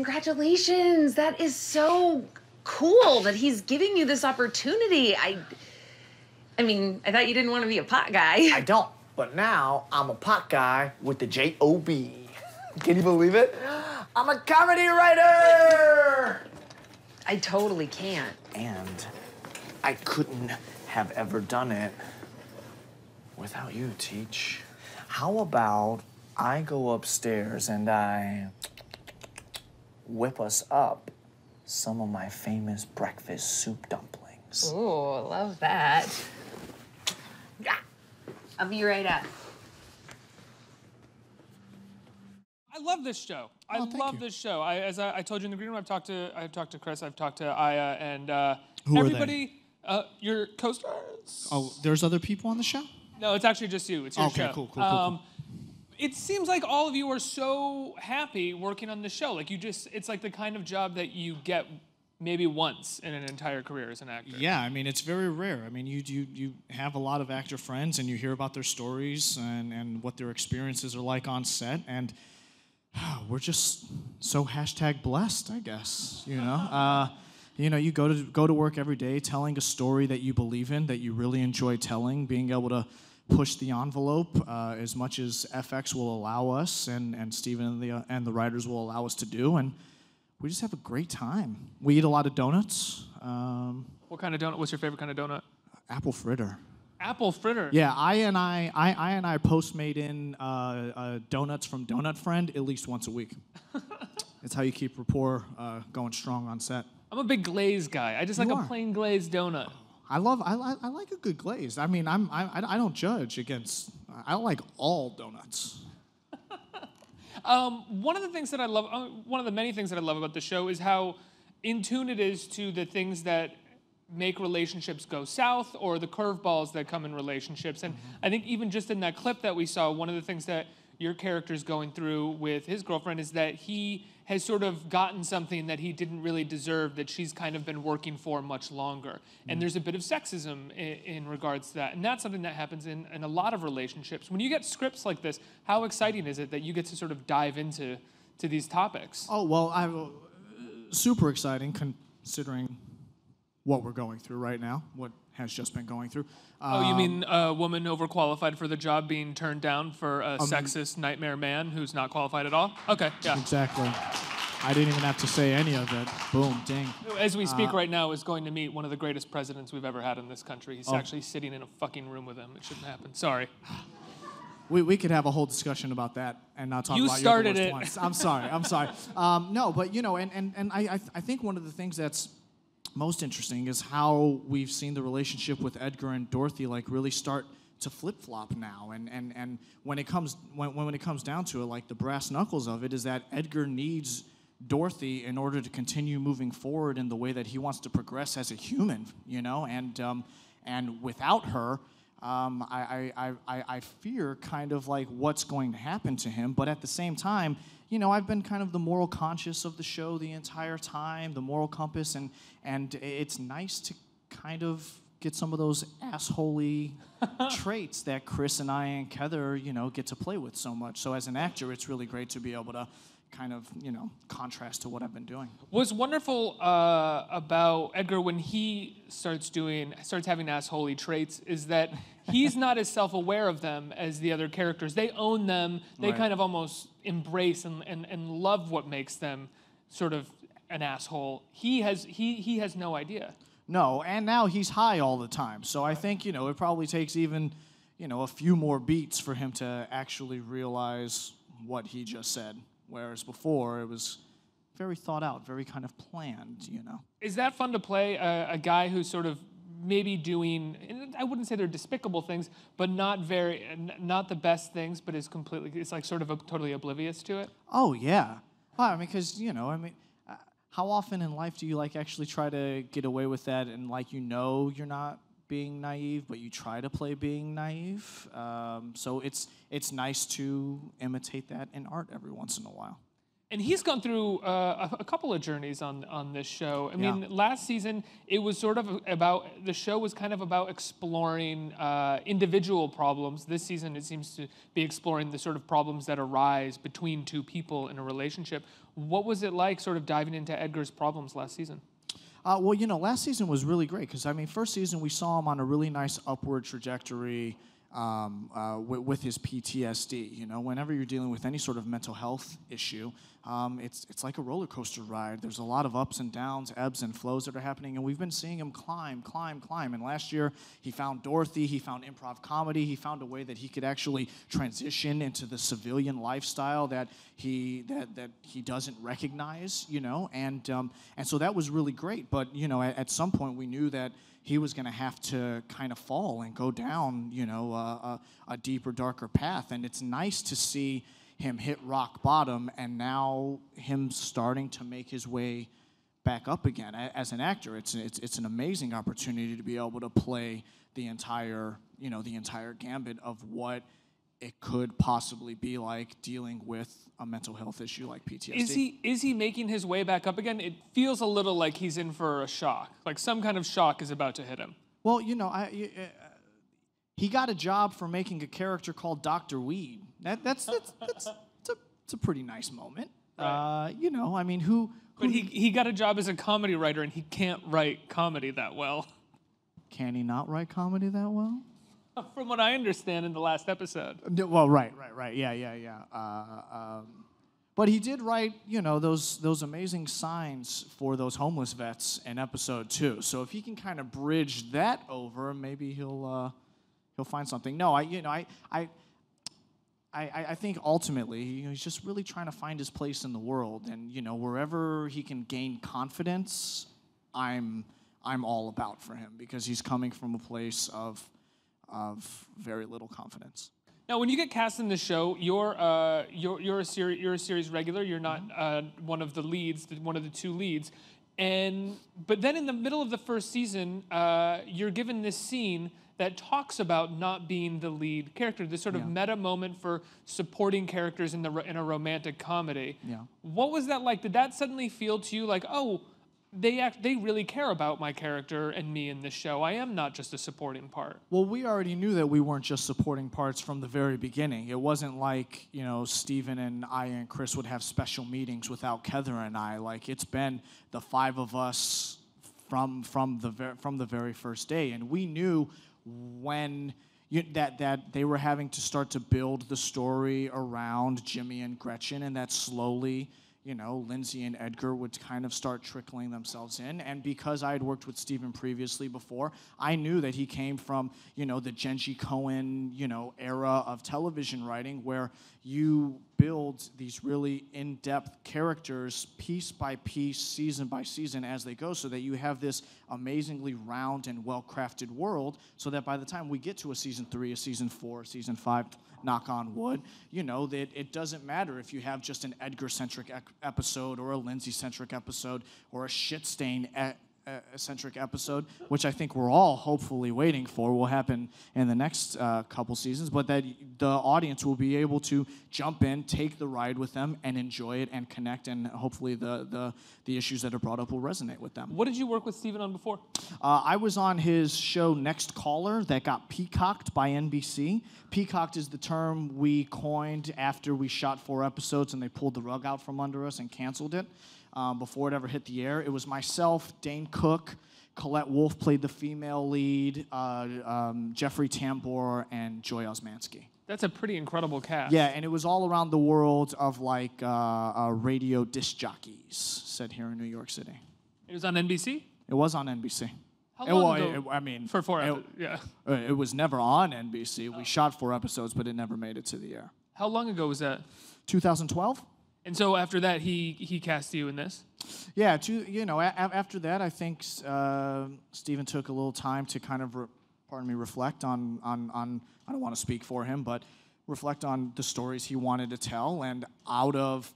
Congratulations. That is so cool that he's giving you this opportunity. I mean, I thought you didn't want to be a pot guy. I don't, but now I'm a pot guy with the J-O-B. Can you believe it? I'm a comedy writer! I totally can't. And I couldn't have ever done it without you, Teach. How about I go upstairs and I whip us up some of my famous breakfast soup dumplings. Ooh, love that. Yeah. I'll be right up. I love this show. I love this show. As I told you in the green room, I've talked to Chris, I've talked to Aya, and Who everybody. Are they? Your co-stars. Oh, there's other people on the show? No, it's actually just you. It's your show. Okay, cool. It seems like all of you are so happy working on the show. Like it's like the kind of job that you get maybe once in an entire career as an actor. Yeah, I mean, it's very rare. I mean, you have a lot of actor friends, and you hear about their stories and what their experiences are like on set, and we're just so #blessed, I guess. You know, you go to work every day telling a story that you believe in, that you really enjoy telling, being able to push the envelope as much as FX will allow us, and Steven and the writers will allow us to do, and we just have a great time. We eat a lot of donuts. What kind of donut? What's your favorite kind of donut? Apple fritter. Apple fritter. Yeah, I and I Postmate in donuts from Donut Friend at least once a week. It's how you keep rapport going strong on set. I'm a big glaze guy. I just like a plain glazed donut. I like a good glaze. I mean, I don't judge against. I like all donuts. One of the things that I love, one of the many things that I love about the show is how in tune it is to the things that make relationships go south or the curveballs that come in relationships. And I think even just in that clip that we saw, one of the things that your character's going through with his girlfriend is that he has sort of gotten something that he didn't really deserve, that she's kind of been working for much longer. And there's a bit of sexism in regards to that. And that's something that happens in a lot of relationships. When you get scripts like this, how exciting is it that you get to sort of dive into these topics? Oh, well, super exciting considering what we're going through right now, what has just been going through. Oh, you mean a woman overqualified for the job being turned down for a sexist nightmare man who's not qualified at all? Okay, yeah. Exactly. I didn't even have to say any of it. Boom, ding. As we speak right now, is going to meet one of the greatest presidents we've ever had in this country. He's actually sitting in a fucking room with him. It shouldn't happen. Sorry. We could have a whole discussion about that and not talk You about started your it. once. I'm sorry. No, but you know, and I think one of the things that's most interesting is how we've seen the relationship with Edgar and Dorothy like really start to flip-flop now, and when it comes down to it, like the brass knuckles of it is that Edgar needs Dorothy in order to continue moving forward in the way that he wants to progress as a human, you know, and without her, I fear kind of like what's going to happen to him, but at the same time, you know, I've been kind of the moral conscious of the show the entire time, the moral compass, and it's nice to kind of get some of those assholey traits that Chris and I and Heather, you know, get to play with so much. So as an actor, it's really great to be able to kind of, you know, contrast to what I've been doing. What's wonderful about Edgar when he starts having assholey traits is that he's not as self-aware of them as the other characters. They own them. They kind of almost embrace and love what makes them sort of an asshole. He has no idea. No, and now he's high all the time. So I think, you know, it probably takes even, you know, a few more beats for him to actually realize what he just said. Whereas before, it was very thought out, very kind of planned, you know. Is that fun to play, a guy who's sort of maybe doing, I wouldn't say they're despicable things, but not the best things, but it's like sort of totally oblivious to it? Oh, yeah. Well, I mean, because, you know, I mean, how often in life do you, like, actually try to get away with that and, like, you know you're not being naive, but you try to play being naive? So it's nice to imitate that in art every once in a while. And he's gone through a couple of journeys on this show. I mean, Yeah. last season it was sort of about the show was kind of about exploring individual problems. This season it seems to be exploring the sort of problems that arise between two people in a relationship. What was it like, sort of diving into Edgar's problems last season? Well, last season was really great because, I mean, first season we saw him on a really nice upward trajectory with his PTSD. Whenever you're dealing with any sort of mental health issue, it's like a roller coaster ride. There's a lot of ups and downs, ebbs and flows that are happening, and we've been seeing him climb. And last year, he found Dorothy, he found improv comedy, he found a way that he could actually transition into the civilian lifestyle that he doesn't recognize, and so that was really great. But at some point, we knew that he was going to have to kind of fall and go down, a deeper, darker path. And it's nice to see him hit rock bottom and now him starting to make his way back up again. As an actor, it's an amazing opportunity to be able to play the entire gambit of what it could possibly be like dealing with a mental health issue like PTSD. Is he making his way back up again? It feels a little like he's in for a shock, like some kind of shock is about to hit him. Well, he got a job for making a character called Dr. Weed. That's a pretty nice moment. Right. I mean, who? But he got a job as a comedy writer, and he can't write comedy that well. Can he not write comedy that well? From what I understand in the last episode. Well, right. Yeah. But he did write, those amazing signs for those homeless vets in episode 2. So if he can kind of bridge that over, maybe he'll find something. No, I think ultimately he's just really trying to find his place in the world, and wherever he can gain confidence, I'm all about for him because he's coming from a place of very little confidence. Now, when you get cast in the show, you're a series regular. You're not one of the leads, one of the two leads, but then in the middle of the first season, you're given this scene that talks about not being the lead character, this sort of meta moment for supporting characters in a romantic comedy. Yeah. What was that like? Did that suddenly feel to you like, oh, they really care about my character and me in this show? I am not just a supporting part. Well, we already knew that we weren't just supporting parts from the very beginning. It wasn't like, Steven and I and Chris would have special meetings without Heather and I. Like, it's been the 5 of us from the very first day, and we knew when that they were having to start to build the story around Jimmy and Gretchen, and that slowly, Lindsay and Edgar would kind of start trickling themselves in. And because I had worked with Steven previously before, I knew that he came from, the Genji Cohen, era of television writing where you build these really in-depth characters piece by piece, season by season as they go, so that you have this amazingly round and well-crafted world, so that by the time we get to a season 3, a season 4, a season 5, knock on wood, that it doesn't matter if you have just an Edgar-centric episode or a Lindsay-centric episode or a shit-stain-centric episode, which I think we're all hopefully waiting for will happen in the next couple seasons, but that the audience will be able to jump in, take the ride with them, and enjoy it and connect, and hopefully the issues that are brought up will resonate with them. What did you work with Steven on before? I was on his show Next Caller that got peacocked by NBC. Peacocked is the term we coined after we shot 4 episodes and they pulled the rug out from under us and canceled it before it ever hit the air. It was myself, Dane Cook, Colette Wolfe played the female lead, Jeffrey Tambor, and Joy Osmanski. That's a pretty incredible cast. Yeah, and it was all around the world of radio disc jockeys set here in New York City. It was on NBC? It was on NBC. How long ago? For 4 episodes, yeah. It was never on NBC. We shot 4 episodes, but it never made it to the air. How long ago was that? 2012. And so after that, he cast you in this? Yeah, after that, I think Steven took a little time to kind of, reflect on I don't want to speak for him, but reflect on the stories he wanted to tell, and out of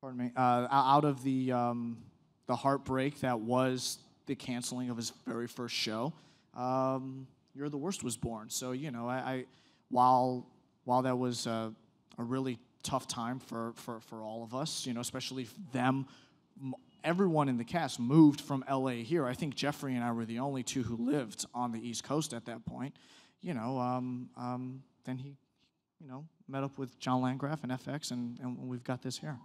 the heartbreak that was the canceling of his very first show, You're the Worst was born. So, while that was a really tough time for all of us, you know, especially them. Everyone in the cast moved from LA here. I think Jeffrey and I were the only two who lived on the East Coast at that point. You know, then he, you know, met up with John Landgraf and FX, and we've got this here.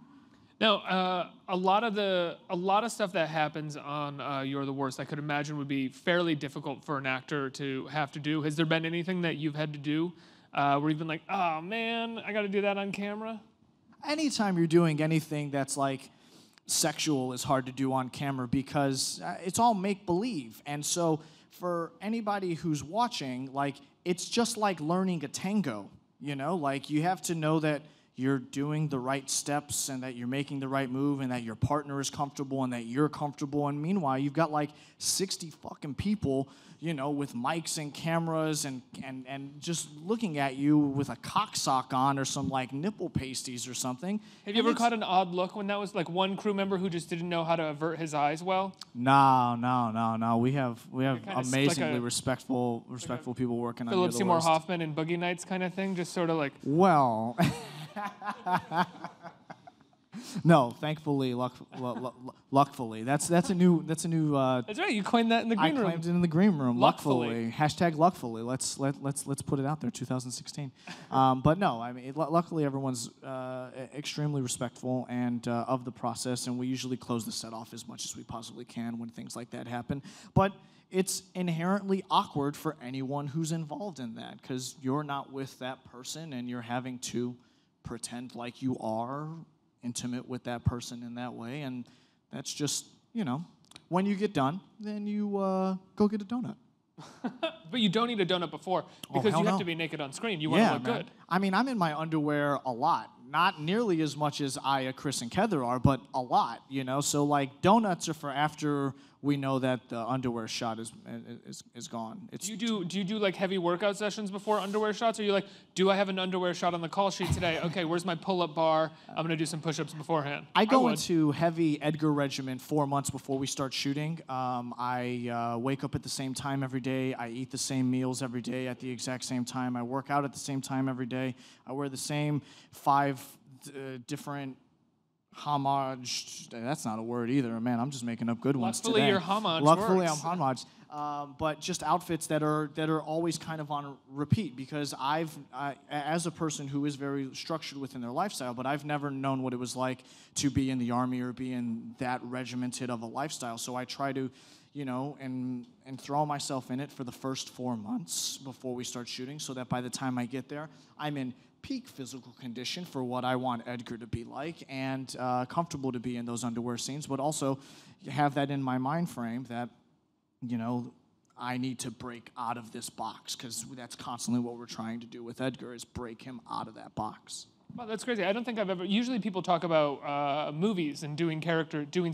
Now, a lot of stuff that happens on You're the Worst, I could imagine would be fairly difficult for an actor to have to do. Has there been anything that you've had to do where you've been like, oh man, I got to do that on camera? Anytime you're doing anything that's like sexual is hard to do on camera because it's all make-believe. And so for anybody who's watching, like, it's just like learning a tango, you know? Like, you have to know that you're doing the right steps and that you're making the right move and that your partner is comfortable and that you're comfortable. And meanwhile, you've got like 60 fucking people, you know, with mics and cameras and just looking at you with a cock sock on or some like nipple pasties or something. Have you ever caught an odd look when that was like one crew member who just didn't know how to avert his eyes well? No. We have amazingly like respectful people working on Philip You're the Seymour Worst. Hoffman and Boogie Nights kind of thing, just sort of like. Well, no, thankfully, luckfully. That's a new. That's right. You coined that in the green room. I claimed it in the green room. Luckfully. Hashtag luckfully. Let's put it out there. 2016. But no, I mean, luckily everyone's extremely respectful and of the process, and we usually close the set off as much as we possibly can when things like that happen. But it's inherently awkward for anyone who's involved in that because you're not with that person and you're having to pretend like you are intimate with that person in that way. And that's just, you know, when you get done, then you go get a donut. But you don't eat a donut before because you have to be naked on screen. You want to look good. I mean, I'm in my underwear a lot. Not nearly as much as Aya, Chris, and Kether are, but a lot, you know? So, like, donuts are for after we know that the underwear shot is gone. Do you do like heavy workout sessions before underwear shots? Or are you like, do I have an underwear shot on the call sheet today? Okay, where's my pull-up bar? I'm going to do some push-ups beforehand. I go into heavy Edgar regimen 4 months before we start shooting. I wake up at the same time every day. I eat the same meals every day at the exact same time. I work out at the same time every day. I wear the same 5 different homage. That's not a word either, man. I'm just making up good ones today. Luckily, your homage Luckily, works. I'm homage. But just outfits that are always kind of on repeat because as a person who is very structured within their lifestyle, but I've never known what it was like to be in the Army or be in that regimented of a lifestyle. So I try to, you know, and throw myself in it for the first 4 months before we start shooting so that by the time I get there, I'm in peak physical condition for what I want Edgar to be like and comfortable to be in those underwear scenes, but also have that in my mind frame that, you know, I need to break out of this box because that's constantly what we're trying to do with Edgar is break him out of that box. Well, that's crazy. I don't think I've ever. Usually, people talk about movies and doing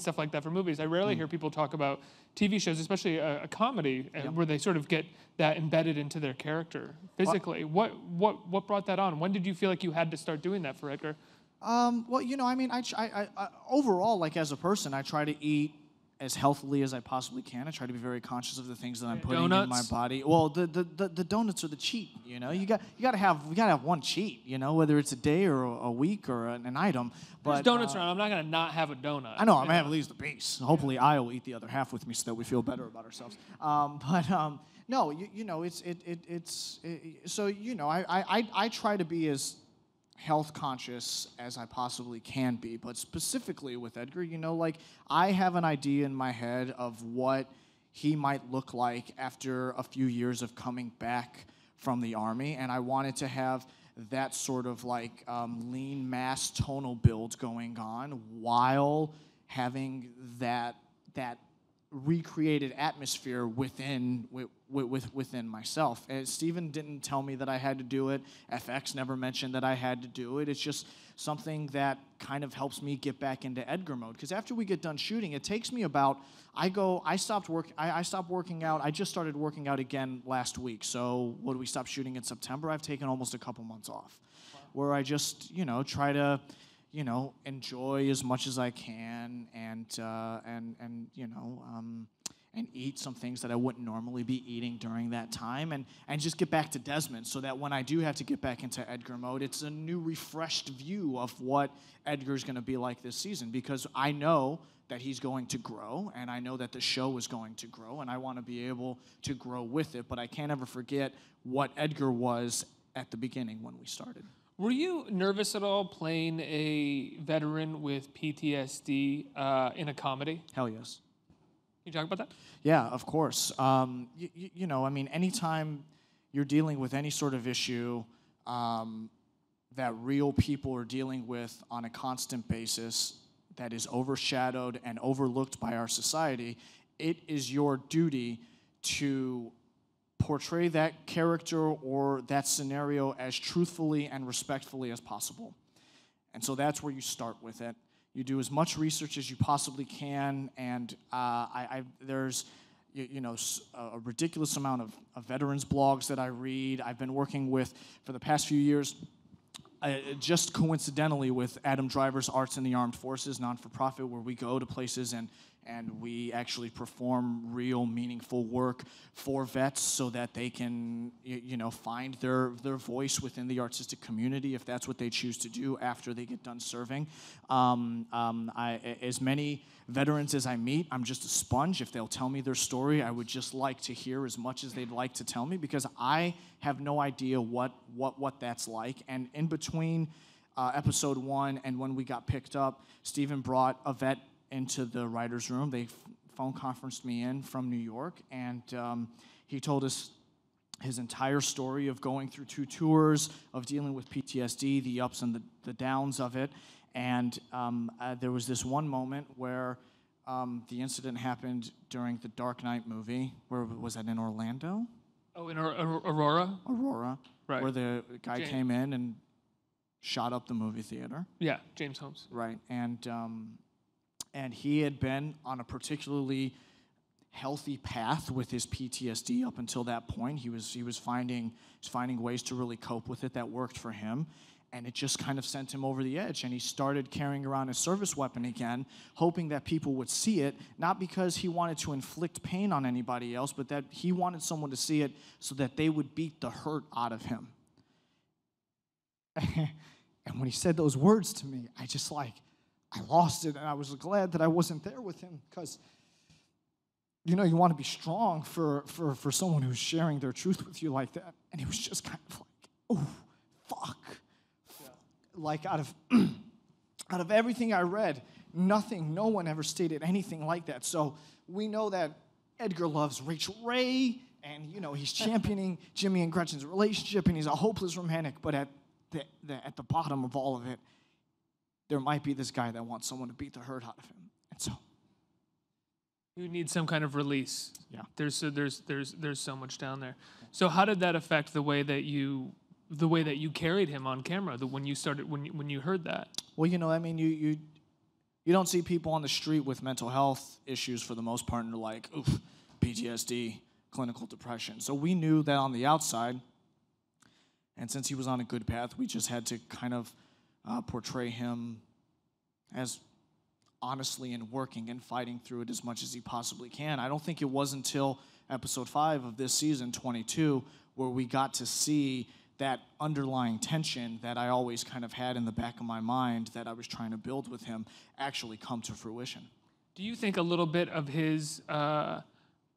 stuff like that for movies. I rarely hear people talk about TV shows, especially a comedy, where they sort of get that embedded into their character physically. What brought that on? When did you feel like you had to start doing that for Edgar? Well, you know, I mean, I overall, like as a person, I try to eat as healthily as I possibly can. I try to be very conscious of the things that I'm putting in my body. Well, the donuts are the cheat. You know, we gotta have one cheat. You know, whether it's a day or a week or an item. But there's donuts around. I'm not gonna not have a donut. I know. I'm gonna have at least the base. Hopefully, I will eat the other half with me so that we feel better about ourselves. No, you know, it's so you know, I try to be as health conscious as I possibly can be, but specifically with Edgar, you know, like I have an idea in my head of what he might look like after a few years of coming back from the Army, and I wanted to have that sort of like lean mass tonal build going on while having that recreated atmosphere within myself. And Steven didn't tell me that I had to do it. FX never mentioned that I had to do it. It's just something that kind of helps me get back into Edgar mode. Because after we get done shooting, it takes me about, I stopped working out. I just started working out again last week. So what, we stopped shooting in September? I've taken almost a couple months off. Wow. Where I just, you know, try to, you know, enjoy as much as I can and you know, and eat some things that I wouldn't normally be eating during that time, and just get back to Desmond, so that when I do have to get back into Edgar mode, it's a new, refreshed view of what Edgar's going to be like this season, because I know that he's going to grow, and I know that the show is going to grow, and I want to be able to grow with it, but I can't ever forget what Edgar was at the beginning when we started. Were you nervous at all playing a veteran with PTSD in a comedy? Hell yes. Can you talk about that? Yeah, of course. You know, I mean, anytime you're dealing with any sort of issue that real people are dealing with on a constant basis that is overshadowed and overlooked by our society, it is your duty to portray that character or that scenario as truthfully and respectfully as possible. And so that's where you start with it. You do as much research as you possibly can, and there's a ridiculous amount of veterans blogs that I read. I've been working with, for the past few years, just coincidentally, with Adam Driver's Arts in the Armed Forces, non-for-profit, where we go to places and we actually perform real, meaningful work for vets so that they can, find their voice within the artistic community if that's what they choose to do after they get done serving. As many veterans as I meet, I'm just a sponge. If they'll tell me their story, I would just like to hear as much as they'd like to tell me, because I have no idea what that's like. And in between episode 1 and when we got picked up, Steven brought a vet into the writer's room. They phone conferenced me in from New York, and he told us his entire story of going through 2 tours, of dealing with PTSD, the ups and the downs of it. And there was this one moment where the incident happened during the Dark Knight movie. Where was that, in Orlando? Oh, in Aurora? Aurora, right. Where the guy came in and shot up the movie theater. Yeah, James Holmes. Right, and he had been on a particularly healthy path with his PTSD up until that point. He was finding ways to really cope with it that worked for him, and it just kind of sent him over the edge. And he started carrying around his service weapon again, hoping that people would see it, not because he wanted to inflict pain on anybody else, but that he wanted someone to see it so that they would beat the hurt out of him. And when he said those words to me, I lost it, and I was glad that I wasn't there with him, because, you want to be strong for someone who's sharing their truth with you like that. And it was just kind of like, oh, fuck. Yeah. Like, out of everything I read, no one ever stated anything like that. So we know that Edgar loves Rachel Ray, and, he's championing Jimmy and Gretchen's relationship, and he's a hopeless romantic, but at the bottom of all of it, there might be this guy that wants someone to beat the hurt out of him. And so you need some kind of release. Yeah. There's so much down there. So how did that affect the way that you carried him on camera when you heard that? Well, you don't see people on the street with mental health issues for the most part, and they're like, oof, PTSD, clinical depression. So we knew that on the outside, and since he was on a good path, we just had to kind of portray him as honestly and working and fighting through it as much as he possibly can. I don't think it was until episode 5 of this season, 22, where we got to see that underlying tension that I always kind of had in the back of my mind that I was trying to build with him actually come to fruition. Do you think a little bit of his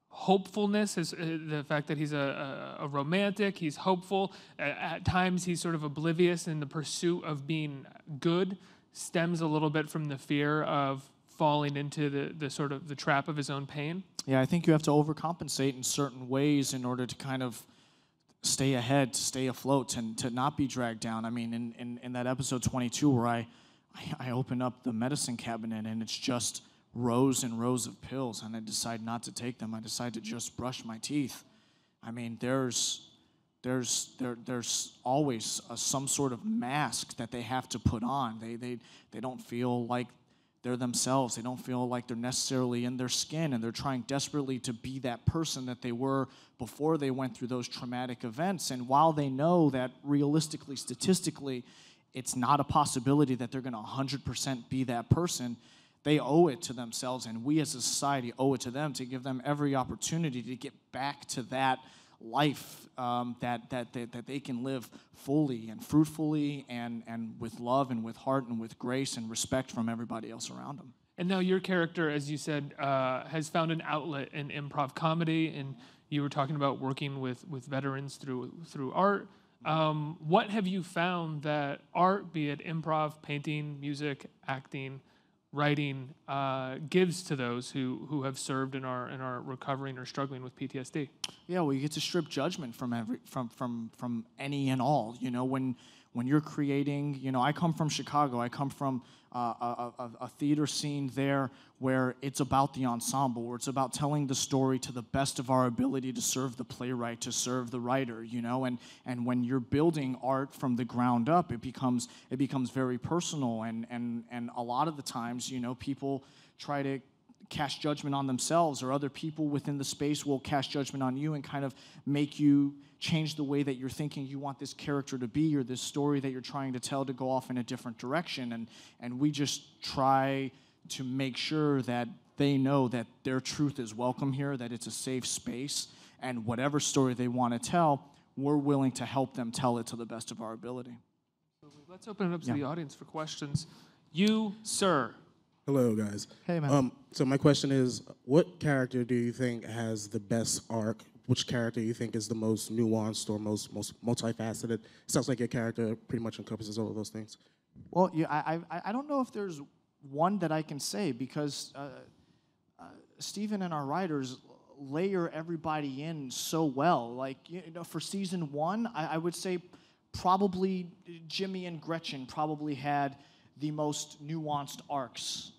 hopefulness is the fact that he's a romantic, he's hopeful, at times he's sort of oblivious in the pursuit of being good, stems a little bit from the fear of falling into the sort of the trap of his own pain? Yeah, I think you have to overcompensate in certain ways in order to kind of stay ahead, to stay afloat, and to not be dragged down. I mean, in that episode 22 where I open up the medicine cabinet and it's just rows and rows of pills, and I decide not to take them. I decide to just brush my teeth. I mean, there's always some sort of mask that they have to put on. They don't feel like they're themselves. They don't feel like they're necessarily in their skin, and they're trying desperately to be that person that they were before they went through those traumatic events. And while they know that realistically, statistically, it's not a possibility that they're going to 100% be that person, they owe it to themselves, and we as a society owe it to them to give them every opportunity to get back to that life that they can live fully and fruitfully and with love and with heart and with grace and respect from everybody else around them. And now your character, as you said, has found an outlet in improv comedy, and you were talking about working with veterans through art. What have you found that art, be it improv, painting, music, acting, writing, gives to those who have served and are recovering or struggling with PTSD? Yeah, well, you get to strip judgment from any and all. You know, when you're creating, you know, I come from Chicago. I come from a theater scene there where it's about the ensemble, where it's about telling the story to the best of our ability to serve the playwright, to serve the writer, you know, and when you're building art from the ground up, it becomes very personal, and a lot of the times, you know, people try to cast judgment on themselves, or other people within the space will cast judgment on you and kind of make you change the way that you're thinking you want this character to be, or this story that you're trying to tell to go off in a different direction. And we just try to make sure that they know that their truth is welcome here, that it's a safe space, and whatever story they want to tell, we're willing to help them tell it to the best of our ability. Let's open it up to the audience for questions. You, sir. Hello, guys. Hey, man. So my question is, what character do you think has the best arc? Which character you think is the most nuanced or most multifaceted? It sounds like your character pretty much encompasses all of those things. Well, yeah, I don't know if there's one that I can say, because Stephen and our writers layer everybody in so well. Like, you know, for season 1, I would say probably Jimmy and Gretchen probably had the most nuanced arcs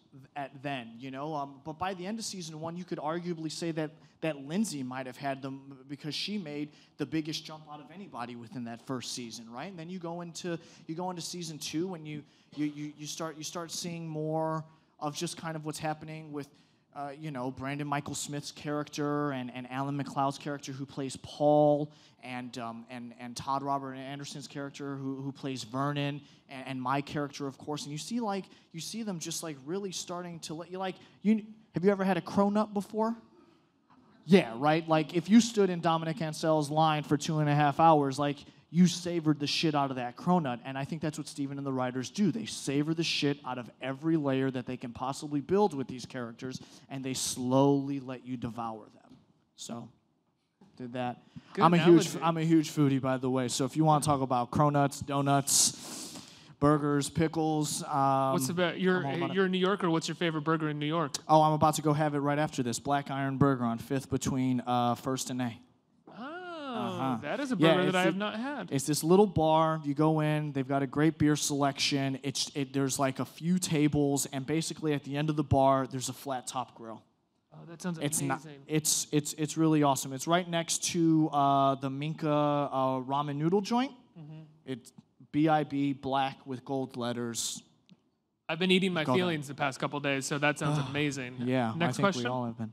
then, you know. But by the end of season 1, you could arguably say that Lindsay might have had them, because she made the biggest jump out of anybody within that first season, right? And then you go into season 2, and you start seeing more of just kind of what's happening with you know, Brandon Michael Smith's character and Alan McLeod's character who plays Paul, and Todd Robert Anderson's character who plays Vernon, and my character, of course. And you see them just like really starting to let you, like, have you ever had a cronut before? Yeah, right? Like, if you stood in Dominic Ansell's line for 2.5 hours, like, you savored the shit out of that cronut. And I think that's what Stephen and the writers do. They savor the shit out of every layer that they can possibly build with these characters, and they slowly let you devour them. So, did that. Good I'm a huge foodie, by the way. So if you want to talk about cronuts, donuts, burgers, pickles. What's about you're in New York, or what's your favorite burger in New York? Oh, I'm about to go have it right after this. Black Iron Burger on 5th between 1st and A. Oh, that is a burger that I have not had. It's this little bar. You go in. They've got a great beer selection. There's like a few tables, and basically at the end of the bar, there's a flat top grill. Oh, that sounds amazing. It's really awesome. It's right next to the Minka ramen noodle joint. Mm-hmm. It's BIB, black with gold letters. I've been eating my feelings the past couple days, so that sounds amazing. Yeah, Next I think question. we all have been.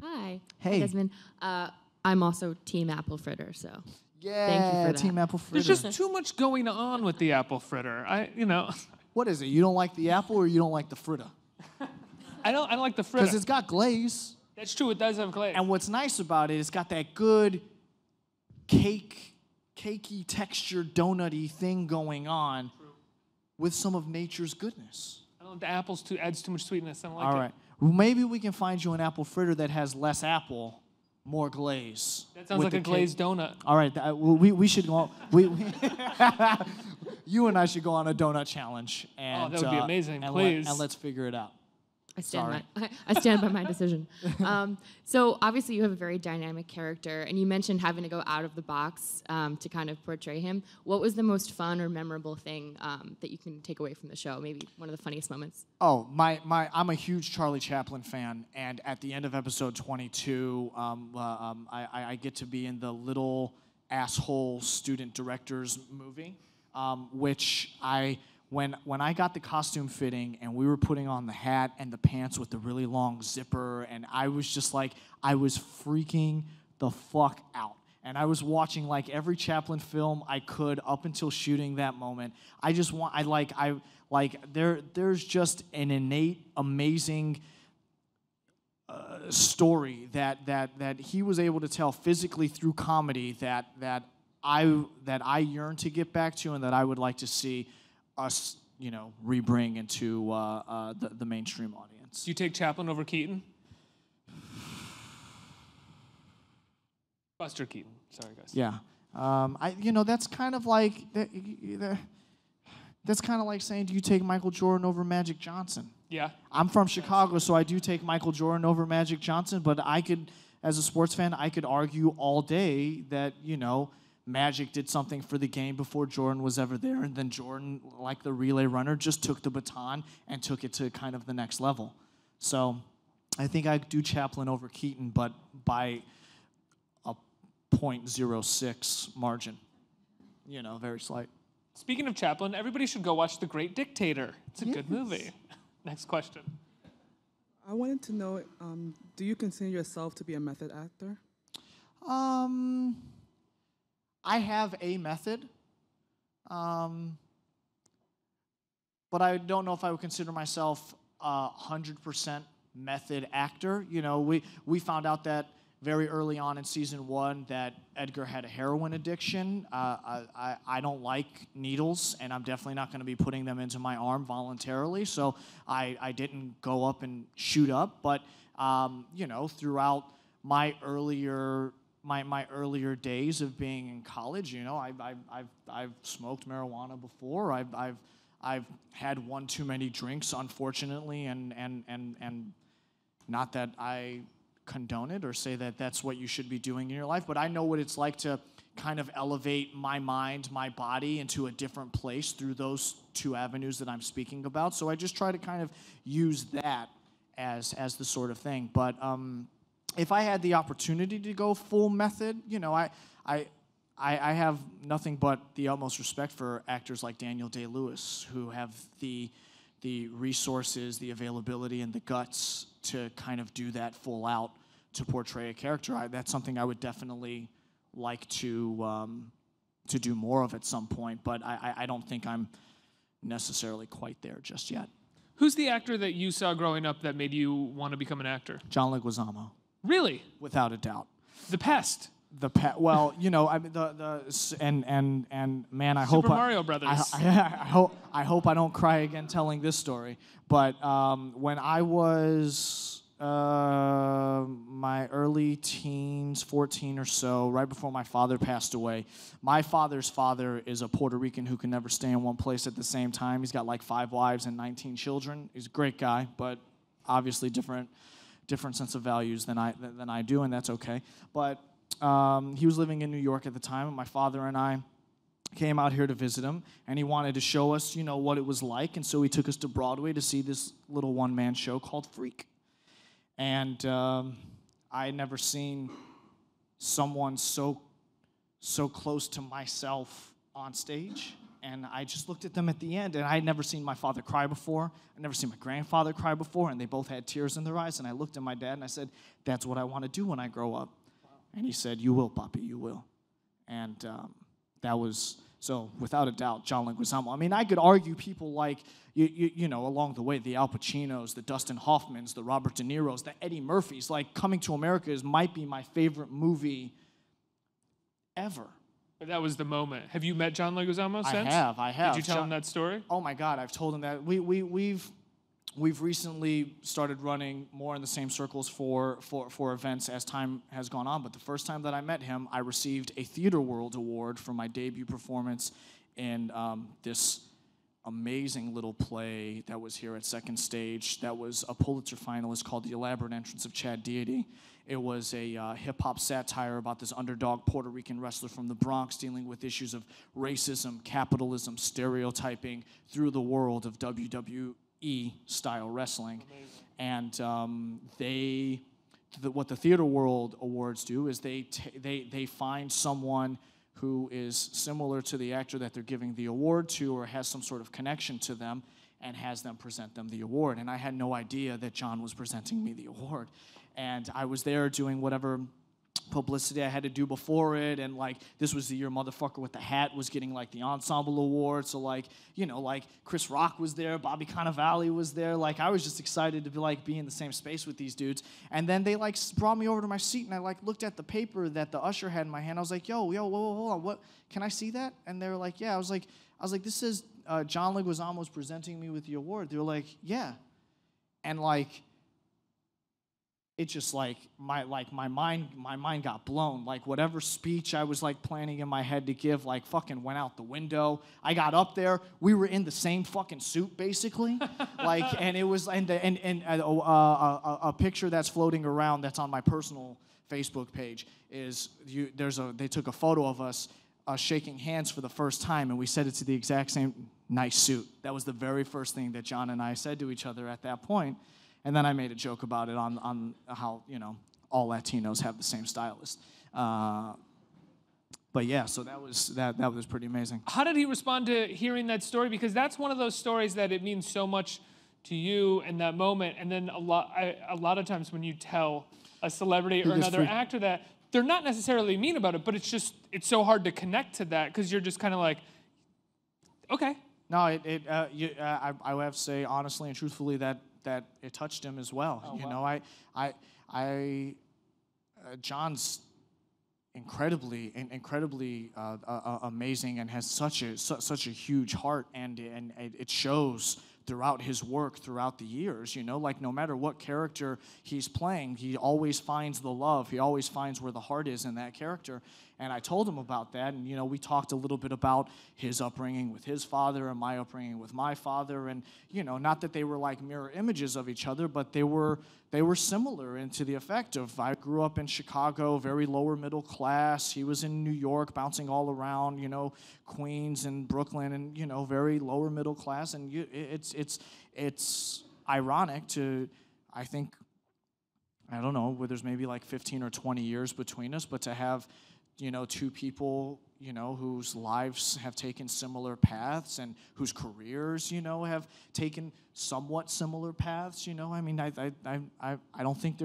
Hi. Hey. Hi, Desmond. I'm also Team Apple Fritter, so Yeah, thank you for that. Team Apple Fritter. There's just too much going on with the apple fritter. What is it? You don't like the apple, or you don't like the fritter? I don't like the fritter. Because it's got glaze. That's true. It does have glaze. And what's nice about it, it's got that good cakey textured donut-y thing going on with some of nature's goodness. I don't. The apples adds too much sweetness. I don't like All it. right. Well, maybe we can find you an apple fritter that has less apple, more glaze. That sounds like a glazed donut. All right. We should go. You and I should go on a donut challenge. And, that would be amazing. And Please. and let's figure it out. I stand by my decision. So obviously you have a very dynamic character, and you mentioned having to go out of the box to kind of portray him. What was the most fun or memorable thing that you can take away from the show? Maybe one of the funniest moments. Oh, I'm a huge Charlie Chaplin fan, and at the end of episode 22, I get to be in the Little Asshole Student Directors movie, which When I got the costume fitting and we were putting on the hat and the pants with the really long zipper, and I was just like, I was freaking the fuck out. And I was watching like every Chaplin film I could up until shooting that moment. There's just an innate, amazing story that he was able to tell physically through comedy that I yearn to get back to, and that I would like to see us, rebring into the mainstream audience. Do you take Chaplin over Keaton? Buster Keaton. Sorry, guys. Yeah. That's kind of like that's kind of like saying, do you take Michael Jordan over Magic Johnson? Yeah. I'm from Chicago, so I do take Michael Jordan over Magic Johnson, but as a sports fan, I could argue all day that, Magic did something for the game before Jordan was ever there, and then Jordan, like the relay runner, just took the baton and took it to kind of the next level. So I think I do Chaplin over Keaton, but by a 0.06 margin. Very slight. Speaking of Chaplin, everybody should go watch The Great Dictator. It's a good movie. Next question. I wanted to know, do you consider yourself to be a method actor? I have a method, but I don't know if I would consider myself a 100% method actor. We found out that very early on in season 1 that Edgar had a heroin addiction. I don't like needles, and I'm definitely not going to be putting them into my arm voluntarily, so I didn't go up and shoot up. But, throughout my earlier days of being in college, I've smoked marijuana before. I've had one too many drinks, unfortunately, and not that I condone it or say that that's what you should be doing in your life, but I know what it's like to kind of elevate my mind, my body into a different place through those two avenues that I'm speaking about. So I just try to kind of use that as the sort of thing. But if I had the opportunity to go full method, I have nothing but the utmost respect for actors like Daniel Day-Lewis, who have the resources, the availability, and the guts to kind of do that full out to portray a character. That's something I would definitely like to do more of at some point, but I don't think I'm necessarily quite there just yet. Who's the actor that you saw growing up that made you want to become an actor? John Leguizamo. Really? Without a doubt. The Pest. Well, I mean man, I hope Super Mario Brothers. I hope I don't cry again telling this story. But when I was my early teens, 14 or so, right before my father passed away, my father's father is a Puerto Rican who can never stay in one place at the same time. He's got like 5 wives and 19 children. He's a great guy, but obviously different sense of values than I do, and that's okay. But he was living in New York at the time, and my father and I came out here to visit him, and he wanted to show us, what it was like, and so he took us to Broadway to see this little one-man show called Freak. And I had never seen someone so close to myself on stage, and I just looked at them at the end, and I had never seen my father cry before. I'd never seen my grandfather cry before, and they both had tears in their eyes, and I looked at my dad, and I said, that's what I want to do when I grow up. And he said, you will, Papi, you will. And that was, so without a doubt, John Leguizamo. I mean, I could argue people like, along the way, the Al Pacinos, the Dustin Hoffmans, the Robert De Niros, the Eddie Murphys. Like, Coming to America might be my favorite movie ever. But that was the moment. Have you met John Leguizamo since? I have. Did you tell him that story? Oh my God, I've told him that. We've recently started running more in the same circles for events as time has gone on. But the first time that I met him, I received a Theater World Award for my debut performance in this amazing little play that was here at Second Stage that was a Pulitzer finalist called The Elaborate Entrance of Chad Deity. It was a hip-hop satire about this underdog Puerto Rican wrestler from the Bronx dealing with issues of racism, capitalism, stereotyping through the world of WWE-style wrestling. Amazing. And what the Theater World Awards do is they find someone who is similar to the actor that they're giving the award to or has some sort of connection to them and has them present them the award. And I had no idea that John was presenting me the award. And I was there doing whatever publicity I had to do before it, and like this was the year Motherfucker with the Hat was getting like the ensemble award. So like, you know, like Chris Rock was there, Bobby Cannavale was there. Like I was just excited to be in the same space with these dudes. And then they like brought me over to my seat, and I like looked at the paper that the usher had in my hand. I was like, yo, whoa, hold on, what? Can I see that? And they were like, yeah. I was like, this says John Leguizamo's presenting me with the award. They were like, yeah. And like, it just like my mind got blown. Like whatever speech I was like planning in my head to give, like fucking went out the window. I got up there. We were in the same fucking suit basically. Like, and it was a picture that's floating around that's on my personal Facebook page is they took a photo of us shaking hands for the first time, and we said it to the exact same nice suit. That was the very first thing that John and I said to each other at that point. And then I made a joke about it on how, you know, all Latinos have the same stylist. But yeah, so that was pretty amazing. How did he respond to hearing that story? Because that's one of those stories that it means so much to you in that moment. And then a lot of times when you tell a celebrity or another actor that, they're not necessarily mean about it, but it's so hard to connect to that because you're just kind of like, okay. No, I would have to say honestly and truthfully that it touched him as well. Oh, you wow. know, John's incredibly amazing and has such a huge heart, and it shows throughout his work throughout the years. You know, like no matter what character he's playing, he always finds the love. He always finds where the heart is in that character. And I told him about that, and you know, we talked a little bit about his upbringing with his father and my upbringing with my father, and you know, not that they were like mirror images of each other, but they were similar into the effect of I grew up in Chicago, very lower middle class. He was in New York, bouncing all around, you know, Queens and Brooklyn, and you know, very lower middle class. And it's ironic to, I think, I don't know, where there's maybe like 15 or 20 years between us, but to have, you know, two people, you know, whose lives have taken similar paths and whose careers, you know, have taken somewhat similar paths. You know, I mean, I don't think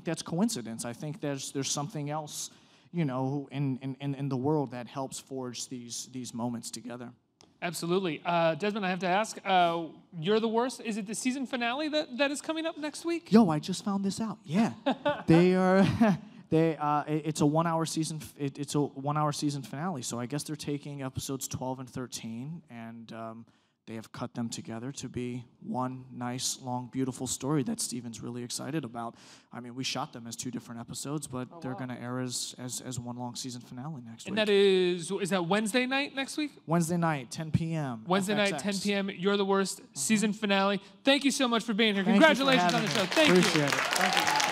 that's coincidence. I think there's something else, you know, in the world that helps forge these moments together. Absolutely. Desmond, I have to ask, You're the Worst, is it the season finale that is coming up next week? Yo, I just found this out. Yeah. They are... It's a 1 hour season. It's a 1 hour season finale. So I guess they're taking episodes 12 and 13, and they have cut them together to be one nice, long, beautiful story that Steven's really excited about. I mean, we shot them as 2 different episodes, but they're going to air as one long season finale next week. And that is that Wednesday night next week? Wednesday night, 10 p.m. Wednesday night, 10 p.m. You're the Worst season finale. Thank you so much for being here. Thank Congratulations on the me. show. Thank you. Appreciate it. Thank you.